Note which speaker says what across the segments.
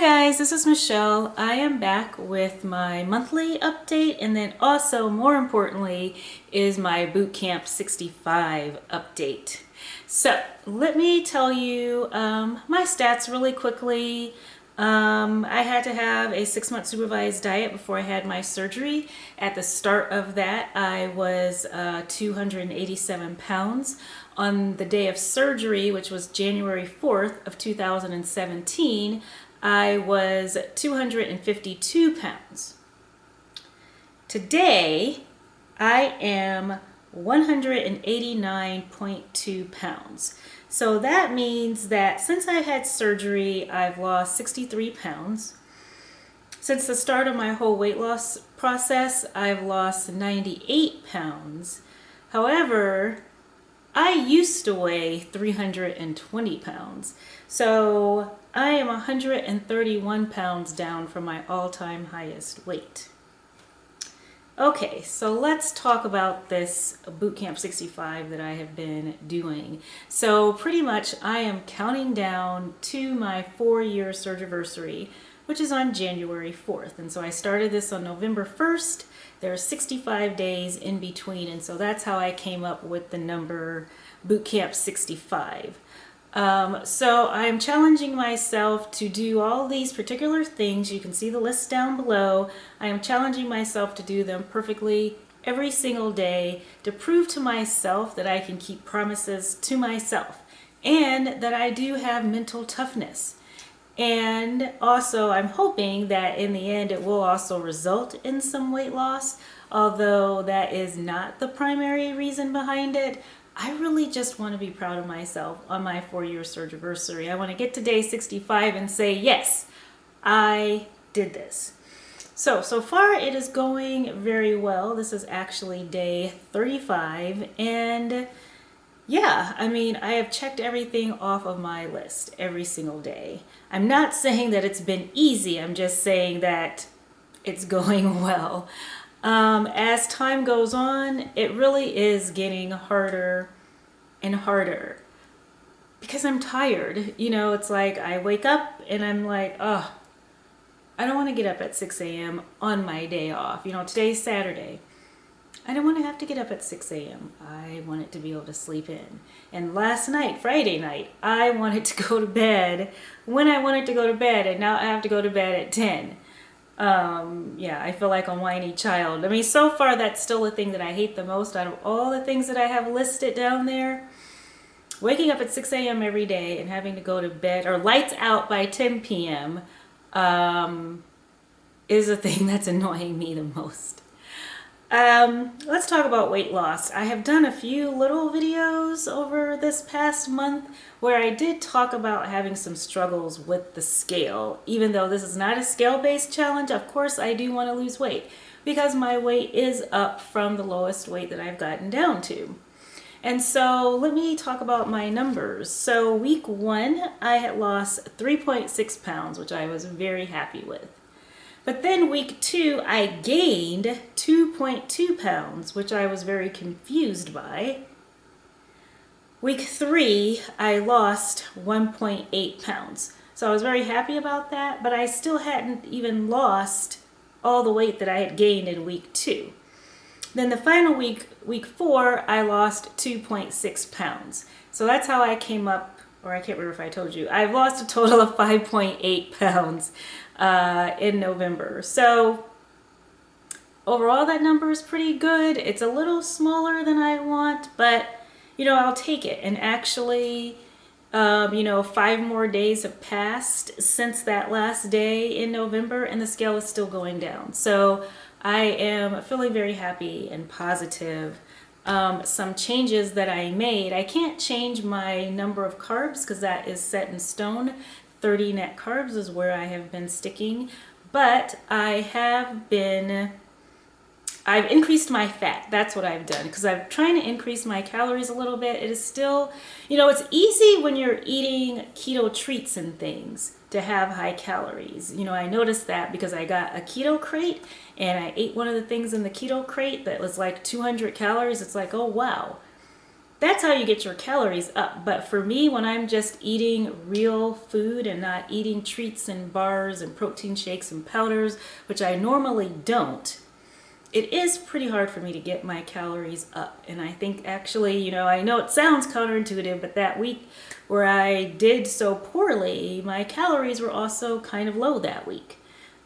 Speaker 1: guys, this is Michelle. I am back with my monthly update, and then also more importantly is my Bootcamp65 update. So let me tell you my stats really quickly. I had to have a 6-month supervised diet before I had my surgery. At the start of that, I was 287 pounds. On the day of surgery, which was January 4th of 2017, I was 252 pounds. Today, I am 189.2 pounds. So that means that since I had surgery, I've lost 63 pounds. Since the start of my whole weight loss process, I've lost 98 pounds. However, I used to weigh 320 pounds. So I am 131 pounds down from my all-time highest weight. Okay, so let's talk about this Bootcamp65 that I have been doing. So pretty much I am counting down to my 4-year surgiversary, which is on January 4th. And so I started this on November 1st. There are 65 days in between, and so that's how I came up with the number Bootcamp65. So I'm challenging myself to do all these particular things. You can see the list down below. I am challenging myself to do them perfectly every single day to prove to myself that I can keep promises to myself and that I do have mental toughness. And also I'm hoping that in the end it will also result in some weight loss, although that is not the primary reason behind it. I really just want to be proud of myself on my 4-year surgiversary. I want to get to day 65 and say, yes, I did this. So far it is going very well. This is actually day 35, and yeah, I mean, I have checked everything off of my list every single day. I'm not saying that it's been easy. I'm just saying that it's going well. As time goes on, it really is getting harder and harder because I'm tired. You know, it's like I wake up and I'm like, oh, I don't want to get up at 6 a.m. on my day off. You know, today's Saturday. I don't want to have to get up at 6 a.m. I want it to be able to sleep in. And last night, Friday night, I wanted to go to bed when I wanted to go to bed, and now I have to go to bed at 10. Yeah, I feel like a whiny child. I mean, so far that's still the thing that I hate the most out of all the things that I have listed down there. Waking up at 6 a.m. every day and having to go to bed or lights out by 10 p.m. Is the thing that's annoying me the most. Let's talk about weight loss. I have done a few little videos over this past month where I did talk about having some struggles with the scale. Even though this is not a scale-based challenge, of course I do want to lose weight because my weight is up from the lowest weight that I've gotten down to. And so let me talk about my numbers. So week 1, I had lost 3.6 pounds, which I was very happy with. But then week 2, I gained 2.2 pounds, which I was very confused by. Week 3, I lost 1.8 pounds. So I was very happy about that, but I still hadn't even lost all the weight that I had gained in week 2. Then the final week, week 4, I lost 2.6 pounds. So that's how I came up, or I can't remember if I told you, I've lost a total of 5.8 pounds in November. So overall that number is pretty good. It's a little smaller than I want, but you know, I'll take it. And actually, you know, 5 more days have passed since that last day in November and the scale is still going down. So I am feeling very happy and positive. Some changes that I made, I can't change my number of carbs because that is set in stone. 30 net carbs is where I have been sticking, but I've increased my fat. That's what I've done because I'm trying to increase my calories a little bit. It is still, you know, it's easy when you're eating keto treats and things to have high calories. You know, I noticed that because I got a keto crate and I ate one of the things in the keto crate that was like 200 calories. It's like, oh wow. that's how you get your calories up. But for me, when I'm just eating real food and not eating treats and bars and protein shakes and powders, which I normally don't, it is pretty hard for me to get my calories up. And I think actually, I know it sounds counterintuitive, but that week where I did so poorly, my calories were also kind of low that week.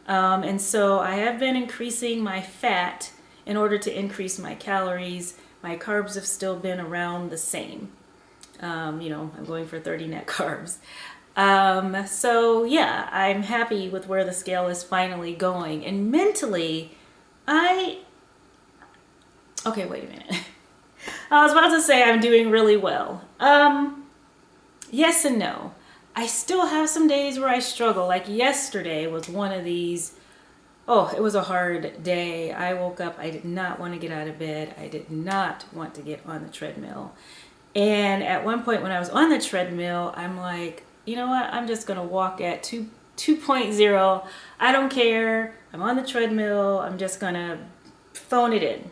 Speaker 1: And so I have been increasing my fat in order to increase my calories. My carbs have still been around the same. I'm going for 30 net carbs. So yeah, I'm happy with where the scale is finally going. And mentally, okay, wait a minute. I was about to say I'm doing really well. Yes and no. I still have some days where I struggle. Like yesterday was one of these. Oh, it was a hard day. I woke up, I did not want to get out of bed. I did not want to get on the treadmill. And at one point when I was on the treadmill, I'm like, you know what? I'm just going to walk at 2.0. I don't care. I'm on the treadmill. I'm just going to phone it in.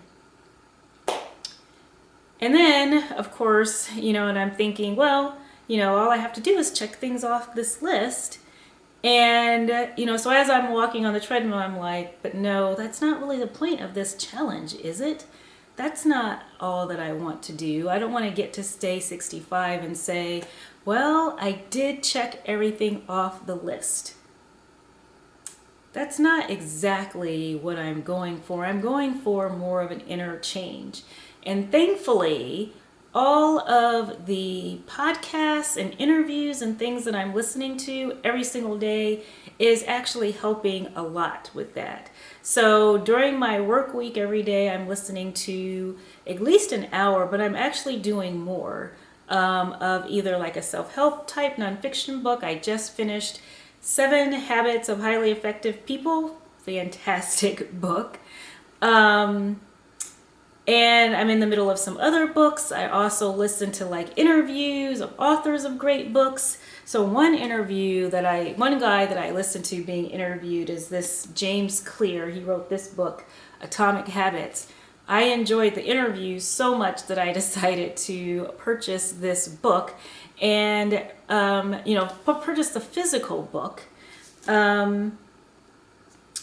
Speaker 1: And then, of course, and I'm thinking, well, all I have to do is check things off this list. And, so as I'm walking on the treadmill, I'm like, but no, that's not really the point of this challenge, is it? That's not all that I want to do. I don't want to get to day 65 and say, well, I did check everything off the list. That's not exactly what I'm going for. I'm going for more of an inner change. And thankfully, all of the podcasts and interviews and things that I'm listening to every single day is actually helping a lot with that. So during my work week every day, I'm listening to at least an hour, but I'm actually doing more of either like a self-help type nonfiction book. I just finished 7 Habits of Highly Effective People. Fantastic book. And I'm in the middle of some other books. I also listen to like interviews of authors of great books. So one guy that I listened to being interviewed is this James Clear. He wrote this book, Atomic Habits. I enjoyed the interview so much that I decided to purchase this book and, purchase the physical book.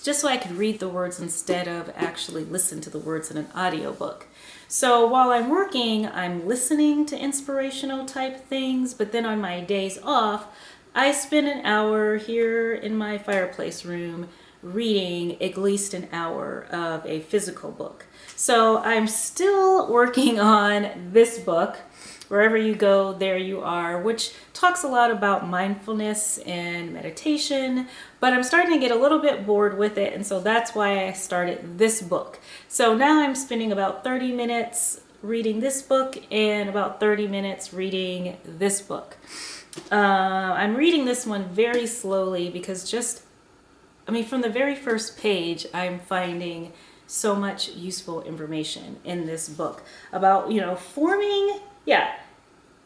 Speaker 1: Just so I could read the words instead of actually listen to the words in an audiobook. So while I'm working, I'm listening to inspirational type things, but then on my days off, I spend an hour here in my fireplace room reading at least an hour of a physical book. So I'm still working on this book, Wherever You Go, There You Are, which talks a lot about mindfulness and meditation, but I'm starting to get a little bit bored with it, and so that's why I started this book. So now I'm spending about 30 minutes reading this book and about 30 minutes reading this book. I'm reading this one very slowly because from the very first page, I'm finding so much useful information in this book about,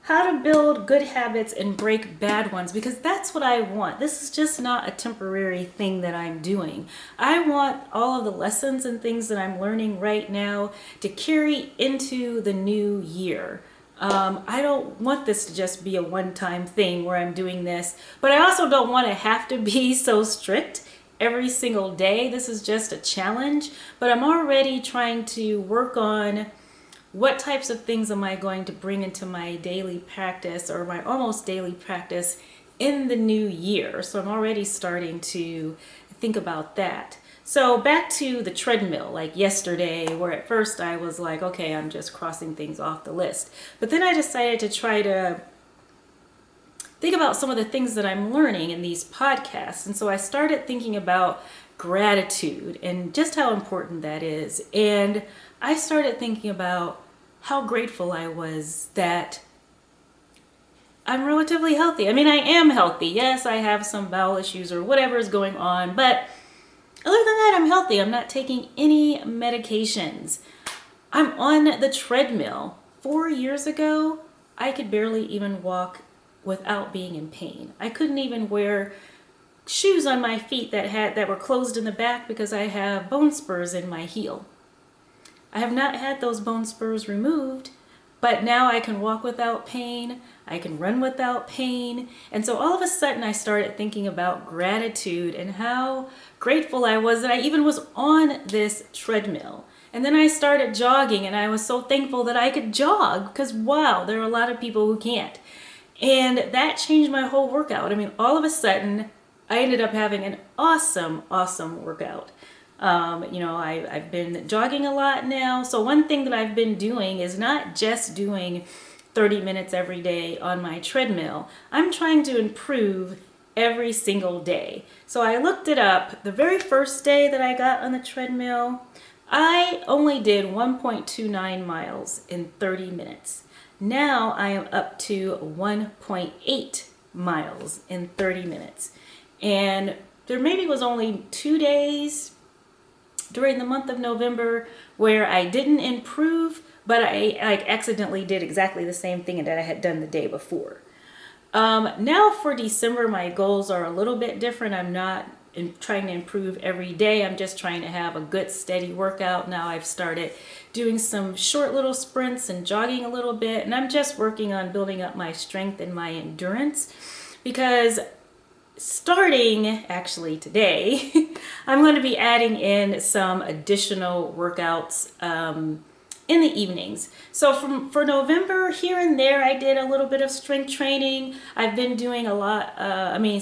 Speaker 1: how to build good habits and break bad ones, because that's what I want. This is just not a temporary thing that I'm doing. I want all of the lessons and things that I'm learning right now to carry into the new year. I don't want this to just be a one-time thing where I'm doing this, but I also don't want to have to be so strict every single day. This is just a challenge, but I'm already trying to work on what types of things am I going to bring into my daily practice or my almost daily practice in the new year. So I'm already starting to think about that. So back to the treadmill, like yesterday, where at first I was like, okay, I'm just crossing things off the list. But then I decided to try to think about some of the things that I'm learning in these podcasts. And so I started thinking about gratitude and just how important that is. And I started thinking about how grateful I was that I'm relatively healthy. I mean, I am healthy. Yes, I have some bowel issues or whatever is going on, but other than that, I'm healthy. I'm not taking any medications. I'm on the treadmill. 4 years ago, I could barely even walk without being in pain. I couldn't even wear shoes on my feet that were closed in the back because I have bone spurs in my heel. I have not had those bone spurs removed, But now I can walk without pain. I can run without pain. And so all of a sudden I started thinking about gratitude and how grateful I was that I even was on this treadmill. And then I started jogging, and I was so thankful that I could jog because, wow, there are a lot of people who can't. And that changed my whole workout. I mean, all of a sudden, I ended up having an awesome, awesome workout. I've been jogging a lot now. So one thing that I've been doing is not just doing 30 minutes every day on my treadmill. I'm trying to improve every single day. So I looked it up. The very first day that I got on the treadmill, I only did 1.29 miles in 30 minutes. Now I am up to 1.8 miles in 30 minutes. And there maybe was only 2 days during the month of November where I didn't improve, but I accidentally did exactly the same thing that I had done the day before. Now for December, my goals are a little bit different. I'm not trying to improve every day. I'm just trying to have a good steady workout. Now I've started doing some short little sprints and jogging a little bit, and I'm just working on building up my strength and my endurance, because starting actually today, I'm going to be adding in some additional workouts in the evenings. So for November, here and there, I did a little bit of strength training. I've been doing a lot,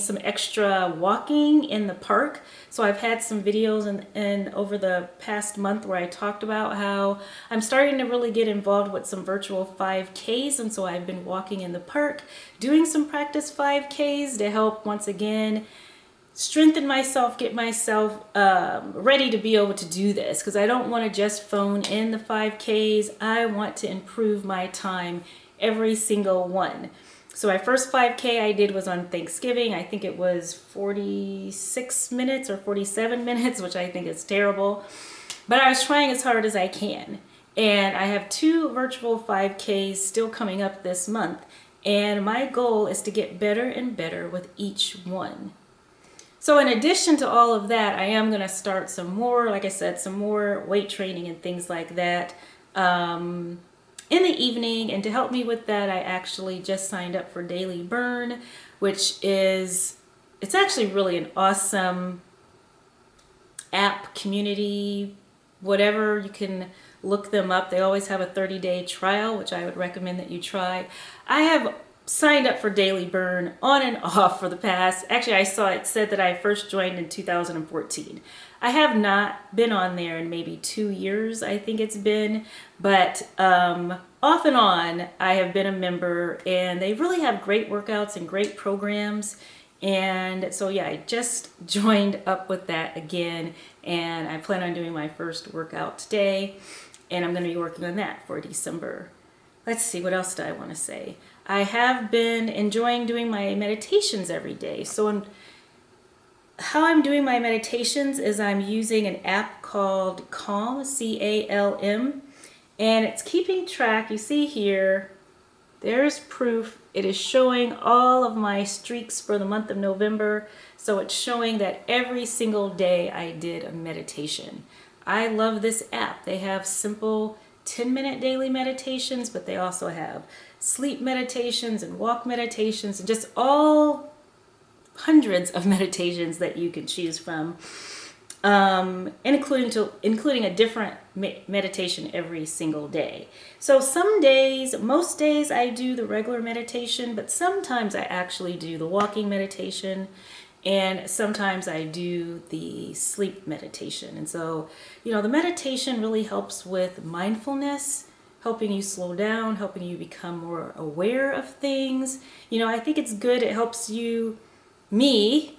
Speaker 1: some extra walking in the park. So I've had some videos and over the past month where I talked about how I'm starting to really get involved with some virtual 5Ks. And so I've been walking in the park, doing some practice 5Ks to help once again strengthen myself, get myself ready to be able to do this, because I don't want to just phone in the 5Ks. I want to improve my time every single one. So my first 5K I did was on Thanksgiving. I think it was 46 minutes or 47 minutes, which I think is terrible. But I was trying as hard as I can. And I have 2 virtual 5Ks still coming up this month. And my goal is to get better and better with each one. So in addition to all of that, I am going to start some more, like I said, some more weight training and things like that in the evening. And to help me with that, I actually just signed up for Daily Burn, which is, it's actually really an awesome app, community, whatever. You can look them up. They always have a 30-day trial, which I would recommend that you try. I have signed up for Daily Burn on and off for the past, actually I saw it said that I first joined in 2014. I have not been on there in maybe 2 years, I think it's been, but off and on I have been a member, and they really have great workouts and great programs. And so yeah, I just joined up with that again, and I plan on doing my first workout today, and I'm going to be working on that for December. Let's see, what else do I want to say? I have been enjoying doing my meditations every day. So how I'm doing my meditations is I'm using an app called Calm, C-A-L-M, and it's keeping track. You see here, there's proof. It is showing all of my streaks for the month of November. So it's showing that every single day I did a meditation. I love this app. They have simple 10-minute daily meditations, but they also have sleep meditations and walk meditations and just all hundreds of meditations that you can choose from, including a different meditation every single day. So some days, most days I do the regular meditation, but sometimes I actually do the walking meditation, and sometimes I do the sleep meditation. And so, the meditation really helps with mindfulness, helping you slow down, helping you become more aware of things. I think it's good. It helps me,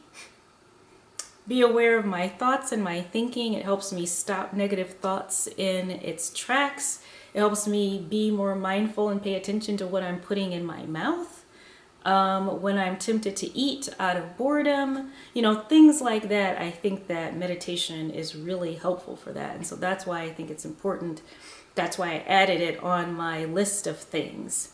Speaker 1: be aware of my thoughts and my thinking. It helps me stop negative thoughts in its tracks. It helps me be more mindful and pay attention to what I'm putting in my mouth. When I'm tempted to eat out of boredom, things like that. I think that meditation is really helpful for that. And so that's why I think it's important. That's why I added it on my list of things.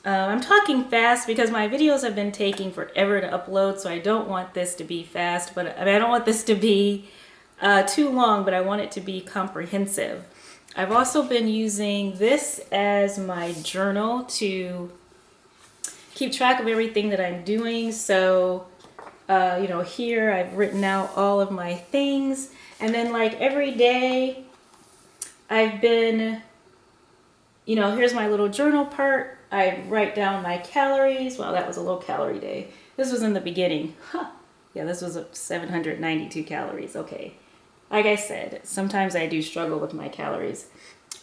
Speaker 1: I'm talking fast because my videos have been taking forever to upload, so I don't want this to be fast, but I don't want this to be too long, but I want it to be comprehensive. I've also been using this as my journal to keep track of everything that I'm doing. So, you know, here I've written out all of my things. And then like every day I've been, you know, here's my little journal part. I write down my calories. Well, that was a low calorie day. This was in the beginning. Huh. Yeah, this was 792 calories. Okay. Like I said, sometimes I do struggle with my calories.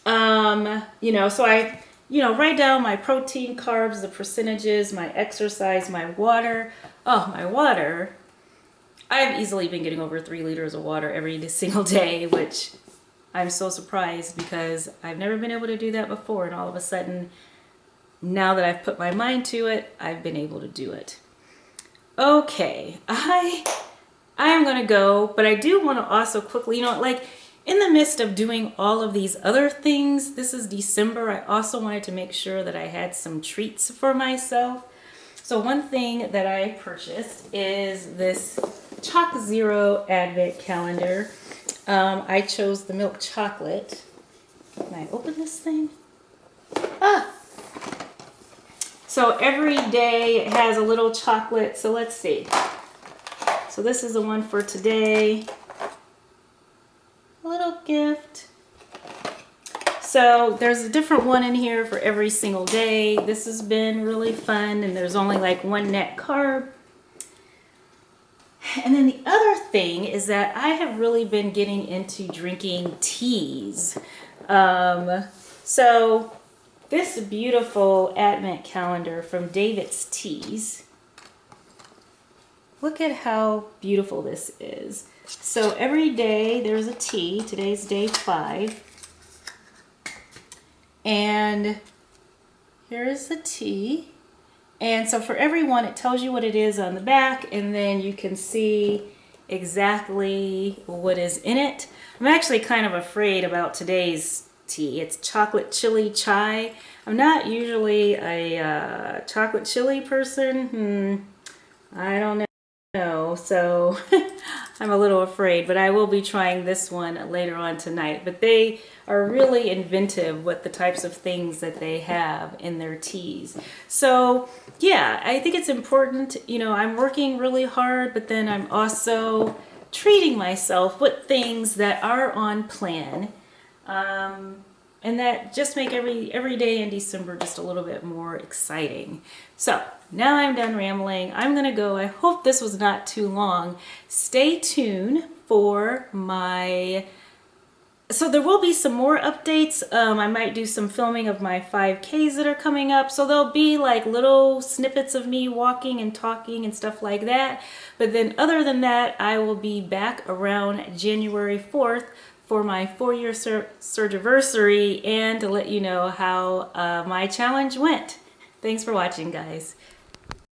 Speaker 1: You know, so I, you know, write down my protein, carbs, the percentages, my exercise, my water. Oh, my water. I've easily been getting over 3 liters of water every single day, which I'm so surprised because I've never been able to do that before. And all of a sudden, now that I've put my mind to it, I've been able to do it. Okay, I am gonna go, but I do want to also quickly, you know, like in the midst of doing all of these other things, this is December, I also wanted to make sure that I had some treats for myself. So one thing that I purchased is this Choc Zero Advent Calendar. I chose the milk chocolate. Can I open this thing? Ah! So every day it has a little chocolate. So let's see. So this is the one for today. A little gift. So there's a different one in here for every single day. This has been really fun, and there's only like 1 net carb. And then the other thing is that I have really been getting into drinking teas. So this beautiful Advent calendar from David's Teas. Look at how beautiful this is. So every day there's a tea. Today's day 5. And here's the tea. And so for everyone, it tells you what it is on the back, and then you can see exactly what is in it. I'm actually kind of afraid about today's tea. It's chocolate chili chai. I'm not usually a chocolate chili person. I don't know. So I'm a little afraid, but I will be trying this one later on tonight. But they are really inventive with the types of things that they have in their teas. So yeah, I think it's important, you know, I'm working really hard, but then I'm also treating myself with things that are on plan. And that just make every day in December just a little bit more exciting. So now I'm done rambling. I'm gonna go. I hope this was not too long. Stay tuned for my, so there will be some more updates. I might do some filming of my 5Ks that are coming up. So there'll be like little snippets of me walking and talking and stuff like that. But then other than that, I will be back around January 4th for my 4-year surgiversary and to let you know how my challenge went. Thanks for watching, guys.